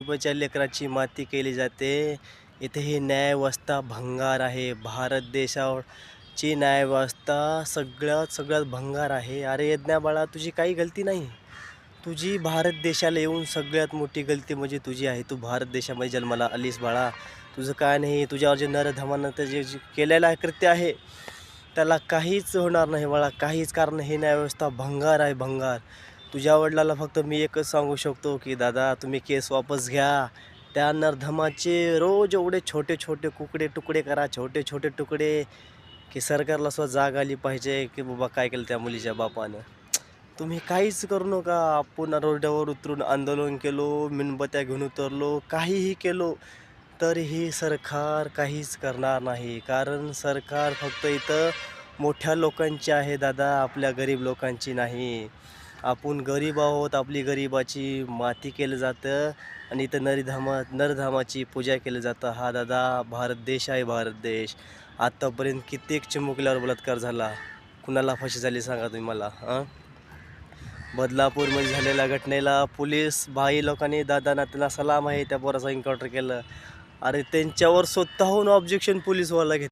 गरिबाच्या लेकराची माती केली जाते. इथे ही न्यायव्यवस्था भंगार आहे. भारत देशाची न्यायव्यवस्था सगळ्यात भंगार आहे. अरे यज्ञा बाळा, तुझी काही गलती नाही. तुझी भारत देशाला येऊन सगळ्यात मोठी गलती म्हणजे तुझी आहे. तू भारत देशामध्ये जन्माला आलीस बाळा. तुझं काय नाही, तुझ्यावर जे नरधमानं जे केलेलं आहे कृत्य आहे, त्याला काहीच होणार नाही बाळा, काहीच. कारण ही न्यायव्यवस्था भंगार आहे, भंगार. तुझ्या वडिलाला फक्त मी एकच सांगू शकतो की दादा, तुम्ही केस वापस घ्या. त्या नरधमाचे रोज एवढे छोटे छोटे तुकडे करा, छोटे छोटे तुकडे, की सरकारला सुद्धा जाग आली पाहिजे की बाबा काय केलं त्या मुलीच्या बापानं. तुम्ही काहीच करू नका. आपण रोडावर उतरून आंदोलन केलो, मेणबत्त्या घेऊन उतरलो, काहीही केलो, तरीही सरकार काहीच करणार नाही. कारण सरकार फक्त इथं मोठ्या लोकांची आहे दादा, आपल्या गरीब लोकांची नाही. आपण गरीब आहोत, आपली गरिबाची माती केलं जातं आणि इथं नरधामाची पूजा केली जातं. हा दादा भारत देश आहे, भारत देश. आत्तापर्यंत कित्येक चिमुकल्यावर बलात्कार झाला. कुणाला फाशी झाली सांगा तुम्ही मला? बदलापूरमध्ये झालेल्या घटनेला पोलीस भाई लोकांनी दादांना त्यांना सलाम आहे, त्या पोराचं एन्काउंटर केलं. अरे त्यांच्यावर स्वतःहून ऑब्जेक्शन पोलीसवाला घेतलं.